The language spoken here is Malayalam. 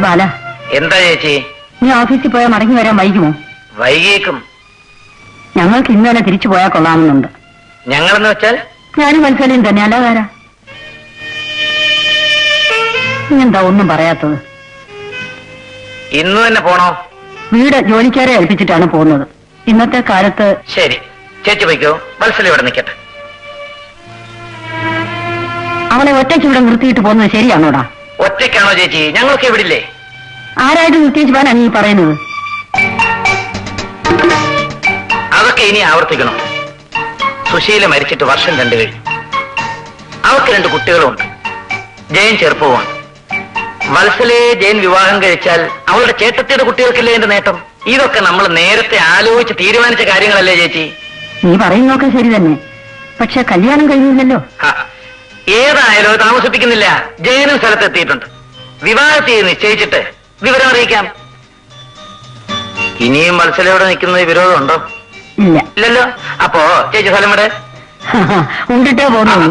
ബാല, എന്താ ചേച്ചി? നീ ഓഫീസിൽ പോയാൽ മടങ്ങി വരാൻ വൈകുമോ? വൈകിയേക്കും. ഞങ്ങൾക്ക് ഇന്ന് തന്നെ തിരിച്ചു പോയാൽ കൊള്ളാമെന്നുണ്ട്. ഞങ്ങളെന്ന് വെച്ചാൽ? ഞാനും മനസ്സിലും തന്നെ. അല്ലാതാരാ? എന്താ ഒന്നും പറയാത്തത്? ഇന്ന് തന്നെ പോണോ? വീട് ജോലിക്കാരെ ഏൽപ്പിച്ചിട്ടാണ് പോകുന്നത്. ഇന്നത്തെ കാലത്ത്. ശരി, ചേച്ചി വയ്ക്കോ. വത്സല ഇവിടെ നിൽക്കട്ടെ. അവളെ ഒറ്റയ്ക്ക് ഇവിടെ നിർത്തിയിട്ട് പോകുന്നത് ശരിയാണോടാ? ഒറ്റയ്ക്കാണോ ചേച്ചി? ഞങ്ങൾക്ക് എവിടില്ലേ? ആരായിട്ട് നിർത്തിച്ച് പോകാനാ നീ പറയുന്നത്? അതൊക്കെ ഇനി ആവർത്തിക്കണം. സുശീല മരിച്ചിട്ട് വർഷം 2 കഴിഞ്ഞു. അവർക്ക് 2 കുട്ടികളുമുണ്ട്. ജയൻ ചെറുപ്പവുമാണ്. വത്സലയെ ജയൻ വിവാഹം കഴിച്ചാൽ അവളുടെ ചേട്ടത്തിയുടെ കുട്ടികൾക്കല്ലേ എന്റെ നേട്ടം? ഇതൊക്കെ നമ്മൾ നേരത്തെ ആലോചിച്ച് തീരുമാനിച്ച കാര്യങ്ങളല്ലേ ചേച്ചി? നീ പറയുന്നതൊക്കെ ശരി തന്നെ. പക്ഷെ കല്യാണം കഴിയുന്നില്ലല്ലോ. ഏതായാലും താമസിപ്പിക്കുന്നില്ല. ജയനും സ്ഥലത്തെത്തിയിട്ടുണ്ട്. വിവാഹത്തെ നിശ്ചയിച്ചിട്ട് വിവരം അറിയിക്കാം. ഇനിയും വത്സലയോടെ നിൽക്കുന്ന വിരോധമുണ്ടോ? ഇല്ല. ഇല്ലല്ലോ. അപ്പോ ചേച്ചി സ്ഥലം ഇവിടെ ഉണ്ടിട്ടേ പോകുന്നു.